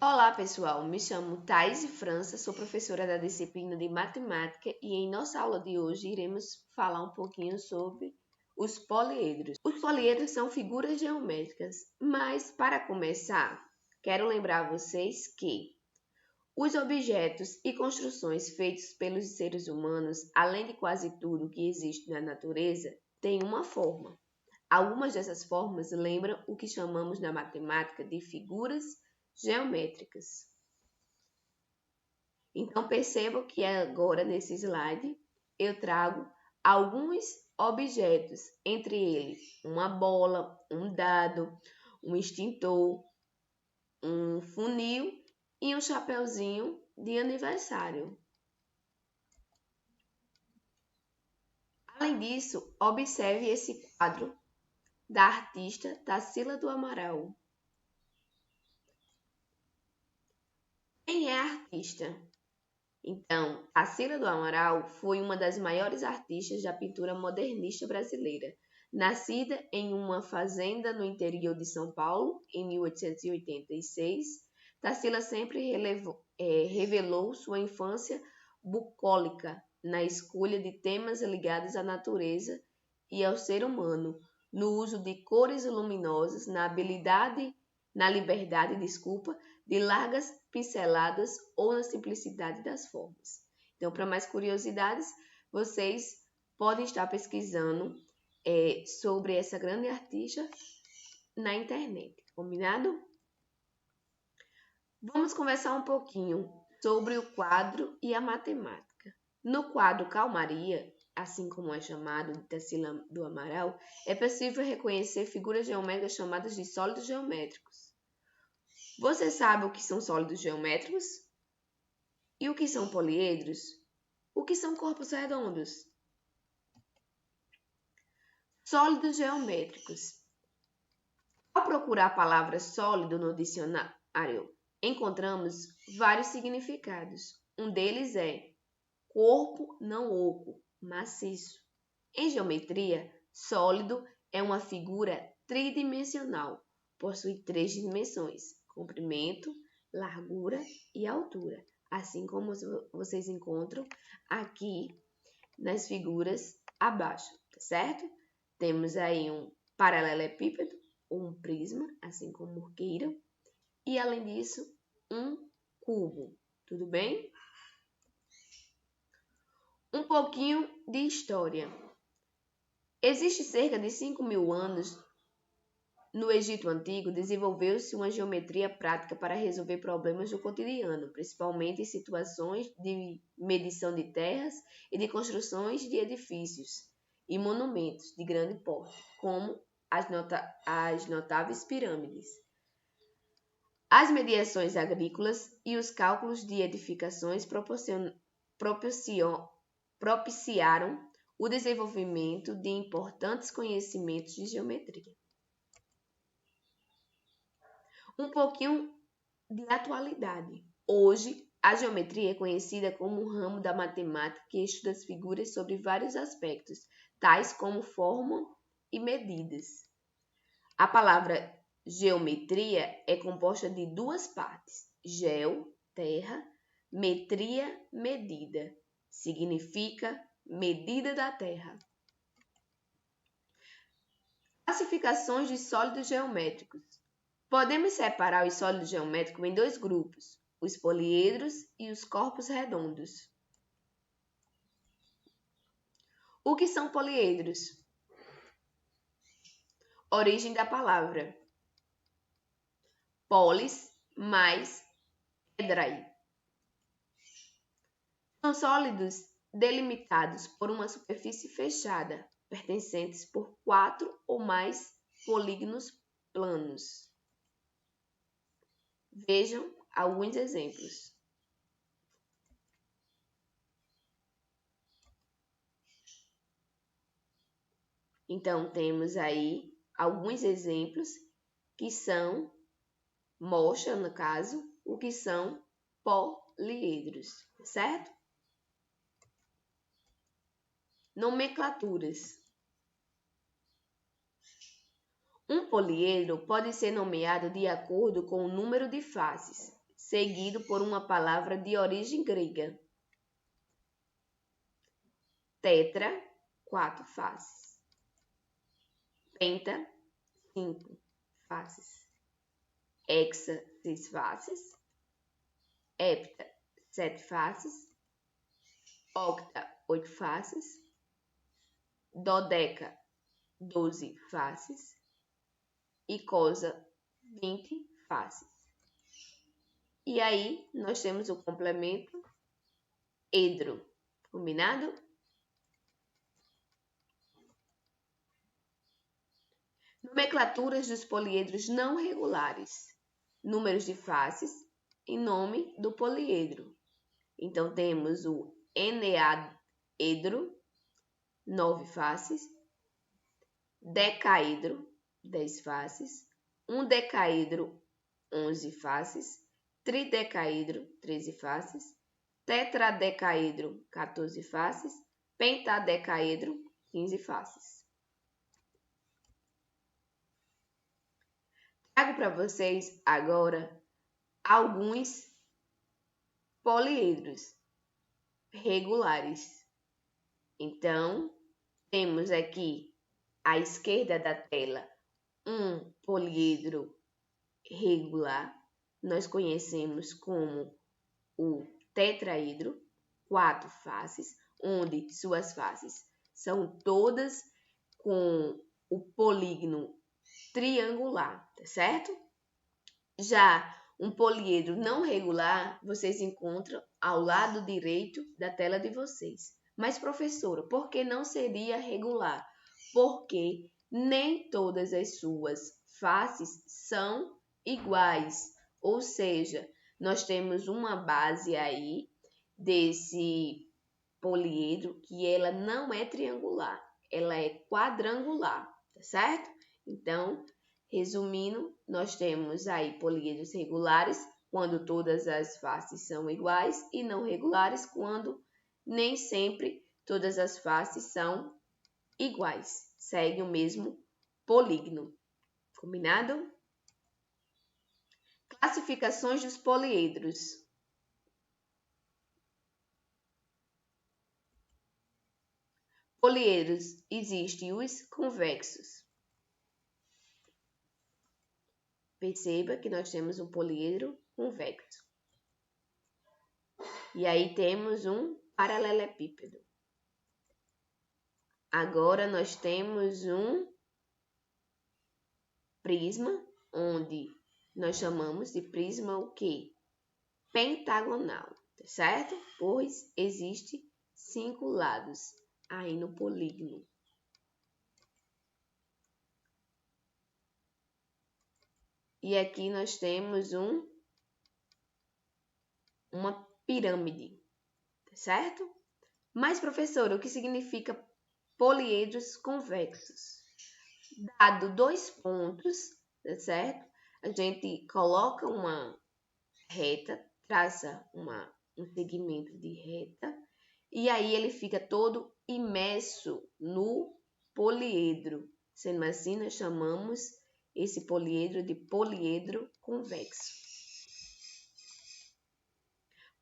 Olá, pessoal. Me chamo Thaís França, sou professora da disciplina de matemática e em nossa aula de hoje iremos falar um pouquinho sobre os poliedros. Os poliedros são figuras geométricas, mas para começar, quero lembrar vocês que os objetos e construções feitos pelos seres humanos, além de quase tudo que existe na natureza, têm uma forma. Algumas dessas formas lembram o que chamamos na matemática de figuras geométricas. Então, percebam que agora nesse slide eu trago alguns objetos, entre eles uma bola, um dado, um extintor, um funil e um chapeuzinho de aniversário. Além disso, observe esse quadro da artista Tarsila do Amaral. Quem é a artista? Então, Tarsila do Amaral foi uma das maiores artistas da pintura modernista brasileira. Nascida em uma fazenda no interior de São Paulo, em 1886, Tarsila sempre revelou sua infância bucólica na escolha de temas ligados à natureza e ao ser humano, no uso de cores luminosas, na liberdade, de largas pinceladas ou na simplicidade das formas. Então, para mais curiosidades, vocês podem estar pesquisando sobre essa grande artista na internet, combinado? Vamos conversar um pouquinho sobre o quadro e a matemática. No quadro Calmaria, assim como é chamado de Tarsila do Amaral, é possível reconhecer figuras geométricas chamadas de sólidos geométricos. Você sabe o que são sólidos geométricos? E o que são poliedros? O que são corpos redondos? Sólidos geométricos. Ao procurar a palavra sólido no dicionário, encontramos vários significados. Um deles é corpo não oco, maciço. Em geometria, sólido é uma figura tridimensional. Possui 3 dimensões: comprimento, largura e altura, assim como vocês encontram aqui nas figuras abaixo, tá certo? Temos aí um paralelepípedo, um prisma, assim como queiram, e além disso, um cubo, tudo bem? Um pouquinho de história. Existe cerca de 5.000 anos, no Egito Antigo, desenvolveu-se uma geometria prática para resolver problemas do cotidiano, principalmente em situações de medição de terras e de construções de edifícios e monumentos de grande porte, como as notáveis pirâmides. As mediações agrícolas e os cálculos de edificações propiciaram o desenvolvimento de importantes conhecimentos de geometria. Um pouquinho de atualidade. Hoje, a geometria é conhecida como um ramo da matemática que estuda as figuras sobre vários aspectos, tais como forma e medidas. A palavra geometria é composta de duas partes: geo, terra, metria, medida. Significa medida da terra. Classificações de sólidos geométricos. Podemos separar os sólidos geométricos em dois grupos, os poliedros e os corpos redondos. O que são poliedros? Origem da palavra: polis mais edrae. São sólidos delimitados por uma superfície fechada, pertencentes por 4 ou mais polígonos planos. Vejam alguns exemplos. Então, temos aí alguns exemplos que mostram, no caso, o que são poliedros, certo? Nomenclaturas. Um poliedro pode ser nomeado de acordo com o número de faces, seguido por uma palavra de origem grega. Tetra, 4 faces. Penta, 5 faces. Hexa, 6 faces. Hepta, 7 faces. Octa, 8 faces. Dodeca, 12 faces. E cosa, 20 faces. E aí, nós temos o complemento edro. Combinado? Nomenclaturas dos poliedros não regulares. Números de faces em nome do poliedro. Então, temos o eneaedro, 9 faces. Decaedro, 10 faces. Um decaedro, 11 faces. Tridecaedro, 13 faces. Tetradecaedro, 14 faces. Pentadecaedro, 15 faces. Trago para vocês agora alguns poliedros regulares. Então, temos aqui à esquerda da tela um poliedro regular. Nós conhecemos como o tetraedro, 4 faces, onde suas faces são todas com o polígono triangular, tá certo? Já um poliedro não regular, vocês encontram ao lado direito da tela de vocês. Mas, professora, por que não seria regular? Porque nem todas as suas faces são iguais. Ou seja, nós temos uma base aí desse poliedro que ela não é triangular, ela é quadrangular, tá certo? Então, resumindo, nós temos aí poliedros regulares quando todas as faces são iguais e não regulares quando nem sempre todas as faces são iguais, segue o mesmo polígono. Combinado? Classificações dos poliedros. Poliedros, existem os convexos. Perceba que nós temos um poliedro convexo. E aí temos um paralelepípedo. Agora nós temos um prisma, onde nós chamamos de prisma o quê? Pentagonal, tá certo? Pois existe 5 lados aí no polígono. E aqui nós temos uma pirâmide, tá certo? Mas, professora, o que significa poliedros convexos? Dado 2 pontos, tá certo? A gente coloca uma reta, traça um segmento de reta, e aí ele fica todo imerso no poliedro. Sendo assim, nós chamamos esse poliedro de poliedro convexo.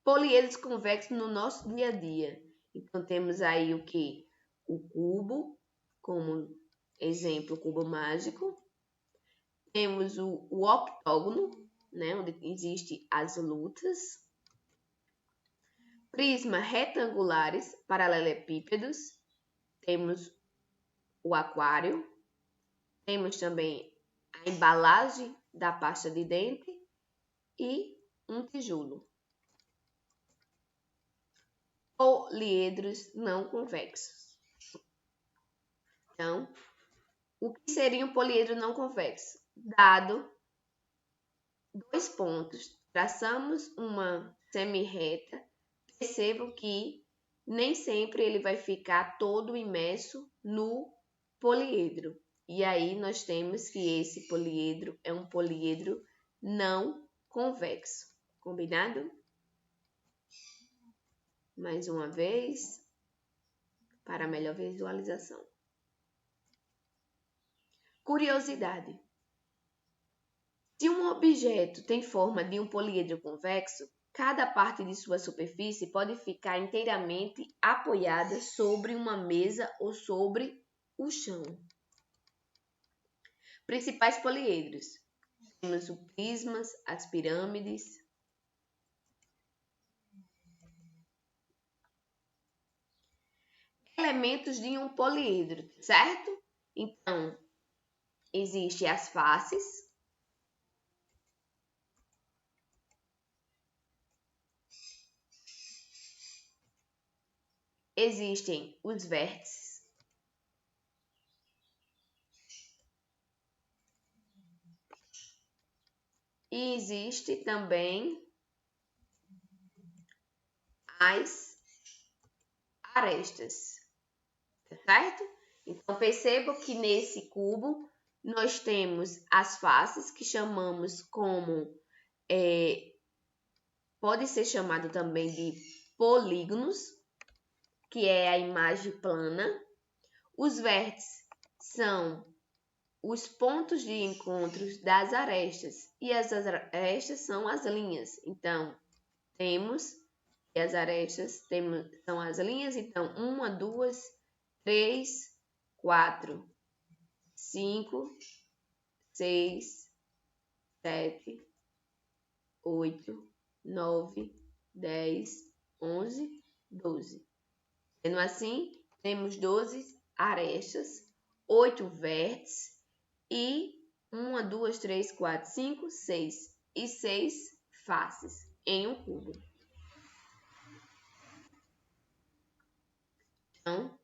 Poliedros convexos no nosso dia a dia. Então, temos aí o que? O cubo, como exemplo, o cubo mágico. Temos o octógono, né, onde existem as lutas. Prisma retangulares, paralelepípedos. Temos o aquário. Temos também a embalagem da pasta de dente e um tijolo. Poliedros não convexos. Então, o que seria um poliedro não convexo? Dado 2 pontos, traçamos uma semirreta, percebam que nem sempre ele vai ficar todo imerso no poliedro. E aí nós temos que esse poliedro é um poliedro não convexo. Combinado? Mais uma vez, para melhor visualização. Curiosidade. Se um objeto tem forma de um poliedro convexo, cada parte de sua superfície pode ficar inteiramente apoiada sobre uma mesa ou sobre o chão. Principais poliedros. Temos os prismas, as pirâmides. Elementos de um poliedro, certo? Então, existem as faces. Existem os vértices. E existe também as arestas, certo? Então, perceba que nesse cubo nós temos as faces, que chamamos como, pode ser chamado também de polígonos, que é a imagem plana. Os vértices são os pontos de encontro das arestas, e as arestas são as linhas. Então, temos que as arestas são as linhas. Então, 1, 2, 3, 4, 5, 6, 7, 8, 9, 10, 11, 12. Sendo assim, temos 12 arestas, 8 vértices e 1, 2, 3, 4, 5, 6 e 6 faces em um cubo. Então,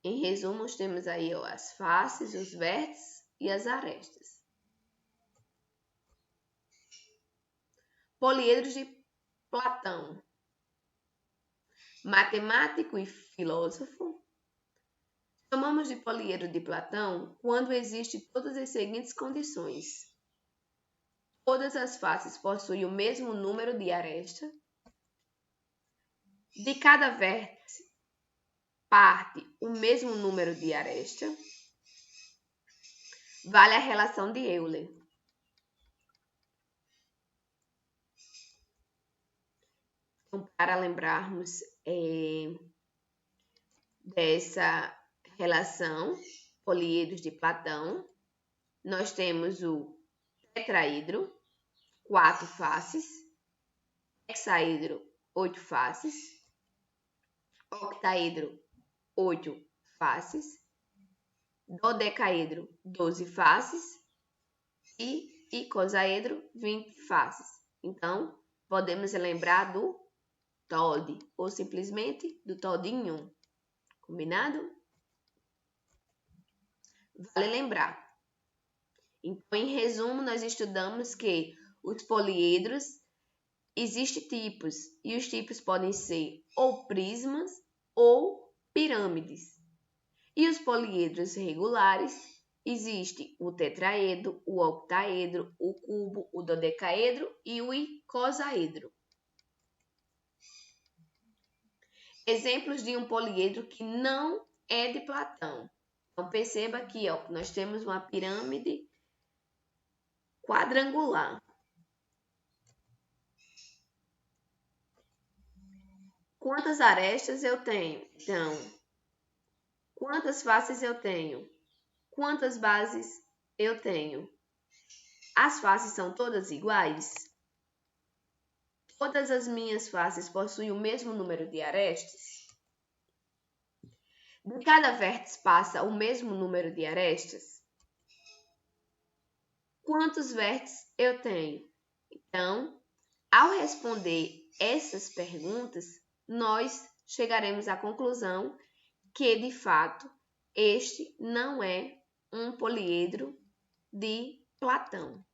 em resumo, temos aí as faces, os vértices e as arestas. Poliedros de Platão. Matemático e filósofo. Chamamos de poliedro de Platão quando existem todas as seguintes condições. Todas as faces possuem o mesmo número de arestas. De cada vértice parte o mesmo número de arestas. Vale a relação de Euler. Então, para lembrarmos dessa relação, poliedros de Platão, nós temos o tetraedro, 4 faces, hexaedro, 8 faces, octaedro, 8 faces, dodecaedro, 12 faces e icosaedro, 20 faces. Então, podemos lembrar do TOD, ou simplesmente do todinho. Combinado? Vale lembrar. Então, em resumo, nós estudamos que os poliedros existem tipos, e os tipos podem ser ou prismas ou pirâmides. E os poliedros regulares existem o tetraedro, o octaedro, o cubo, o dodecaedro e o icosaedro. Exemplos de um poliedro que não é de Platão. Então, perceba aqui, nós temos uma pirâmide quadrangular. Quantas arestas eu tenho? Então, quantas faces eu tenho? Quantas bases eu tenho? As faces são todas iguais? Todas as minhas faces possuem o mesmo número de arestas? De cada vértice passa o mesmo número de arestas? Quantos vértices eu tenho? Então, ao responder essas perguntas, nós chegaremos à conclusão que, de fato, este não é um poliedro de Platão.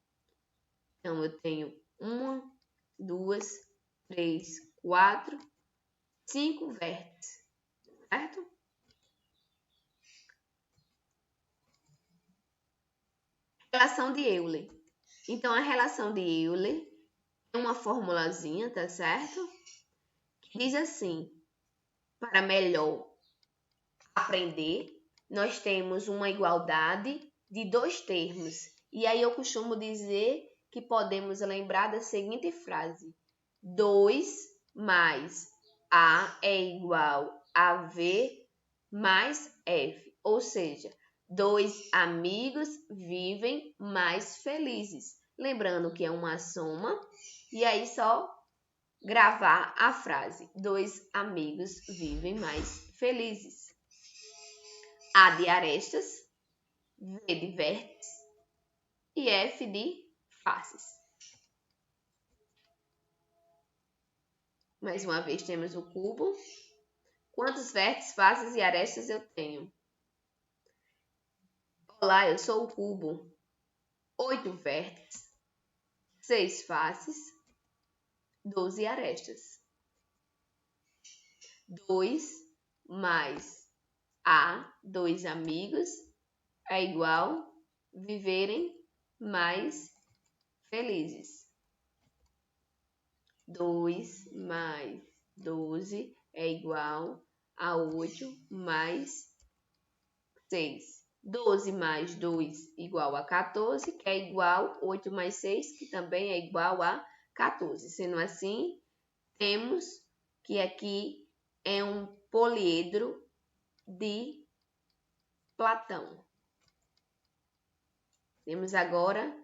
Então, eu tenho 1, 2, 3, 4, 5 vértices, certo? Relação de Euler. Então, a relação de Euler é uma formulazinha, tá certo? Que diz assim: para melhor aprender, nós temos uma igualdade de dois termos. E aí eu costumo dizer que podemos lembrar da seguinte frase: 2 mais A é igual a V mais F. Ou seja, 2 amigos vivem mais felizes. Lembrando que é uma soma, e aí só gravar a frase: 2 amigos vivem mais felizes. A de arestas, V de vértices e F de faces. Mais uma vez temos o cubo. Quantos vértices, faces e arestas eu tenho? Olá, eu sou o cubo. 8 vértices, 6 faces, 12 arestas. 2 mais A, 2 amigos, é igual viverem mais felizes. 2 mais 12 é igual a 8 mais 6. 12 mais 2 igual a 14, que é igual a 8 mais 6, que também é igual a 14. Sendo assim, temos que aqui é um poliedro de Platão. Temos agora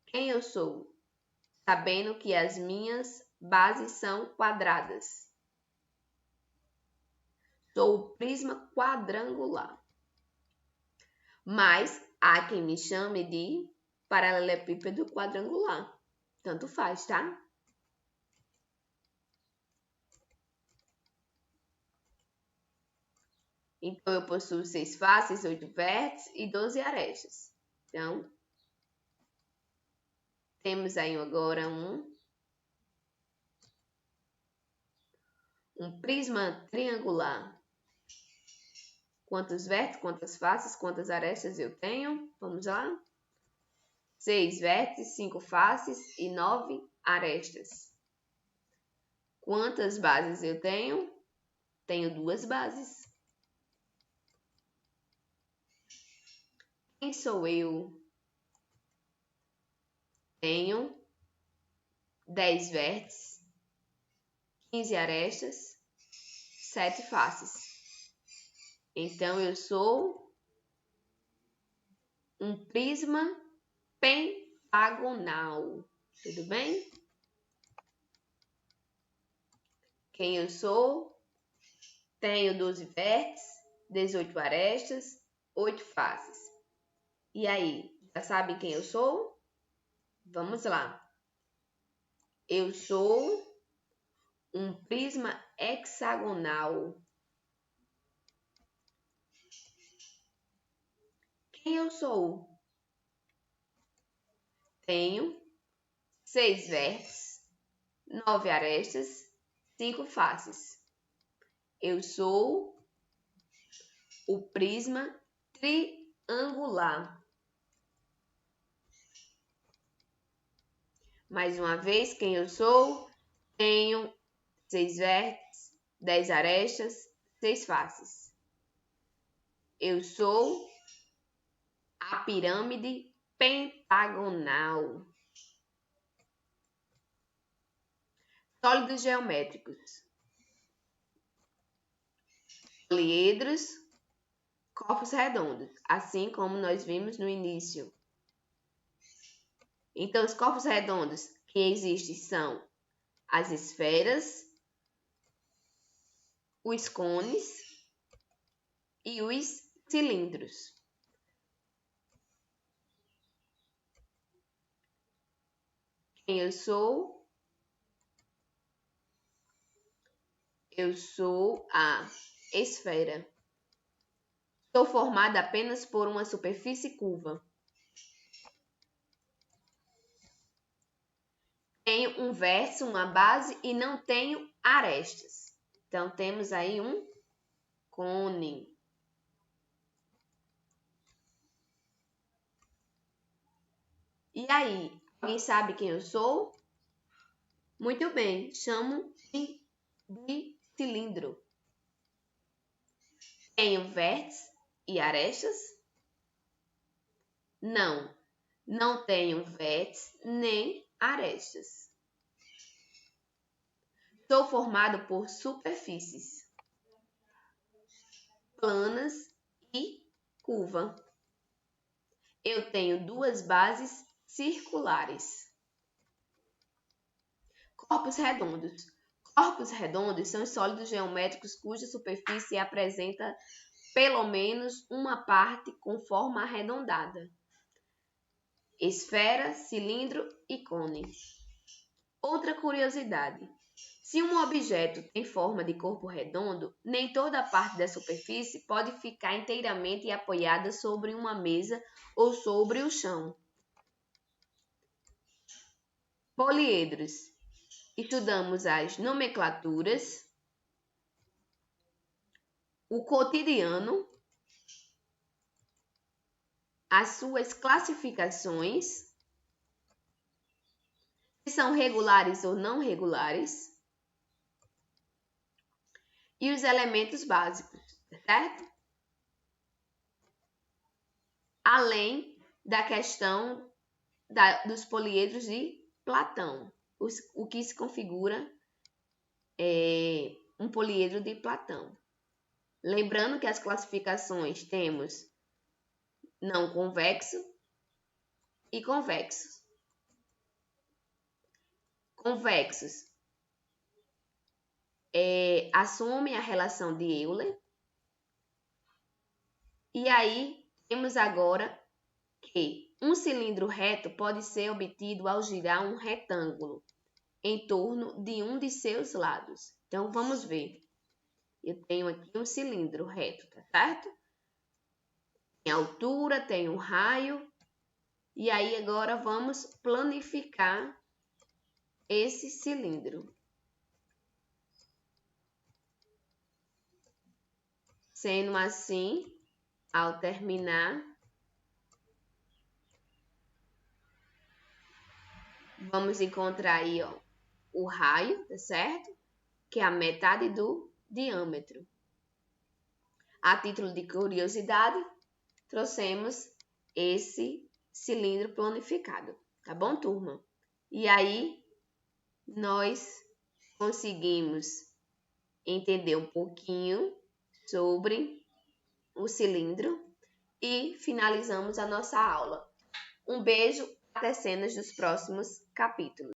quem eu sou, sabendo que as minhas bases são quadradas. Sou o prisma quadrangular. Mas há quem me chame de paralelepípedo quadrangular. Tanto faz, tá? Então, eu possuo 6 faces, 8 vértices e 12 arestas. Então, temos aí agora um prisma triangular. Quantos vértices, quantas faces, quantas arestas eu tenho? Vamos lá? 6 vértices, 5 faces e 9 arestas. Quantas bases eu tenho? Tenho 2 bases. Quem sou eu? Tenho 10 vértices, 15 arestas, 7 faces. Então, eu sou um prisma pentagonal. Tudo bem? Quem eu sou? Tenho 12 vértices, 18 arestas, 8 faces. E aí, já sabem quem eu sou? Vamos lá. Eu sou um prisma hexagonal. Quem eu sou? Tenho 6 vértices, 9 arestas, 5 faces. Eu sou o prisma triangular. Mais uma vez, quem eu sou? Tenho 6 vértices, 10 arestas, 6 faces. Eu sou a pirâmide pentagonal. Sólidos geométricos. Poliedros, corpos redondos, assim como nós vimos no início. Então, os corpos redondos que existem são as esferas, os cones e os cilindros. Quem eu sou? Eu sou a esfera. Sou formada apenas por uma superfície curva. Tenho um vértice, uma base e não tenho arestas. Então, temos aí um cone. E aí, alguém sabe quem eu sou? Muito bem, chamo de cilindro. Tenho vértices e arestas? Não. não tenho vértices nem arestas. Sou formado por superfícies planas e curva. Eu tenho duas bases circulares. Corpos redondos. Corpos redondos são sólidos geométricos cuja superfície apresenta pelo menos uma parte com forma arredondada. Esfera, cilindro e cone. Outra curiosidade. Se um objeto tem forma de corpo redondo, nem toda a parte da superfície pode ficar inteiramente apoiada sobre uma mesa ou sobre o chão. Poliedros. Estudamos as nomenclaturas, o cotidiano, as suas classificações, se são regulares ou não regulares, e os elementos básicos, certo? Além da questão dos poliedros de Platão, o que se configura um poliedro de Platão. Lembrando que as classificações temos não convexo e convexos. Convexos assumem a relação de Euler. E aí, temos agora que um cilindro reto pode ser obtido ao girar um retângulo em torno de um de seus lados. Então, vamos ver. Eu tenho aqui um cilindro reto, tá certo? Tem altura, tem um raio. E aí, agora, vamos planificar esse cilindro. Sendo assim, ao terminar, vamos encontrar aí, ó, o raio, tá certo? Que é a metade do diâmetro. A título de curiosidade, trouxemos esse cilindro planificado, tá bom, turma? E aí, nós conseguimos entender um pouquinho sobre o cilindro e finalizamos a nossa aula. Um beijo, até cenas dos próximos capítulos.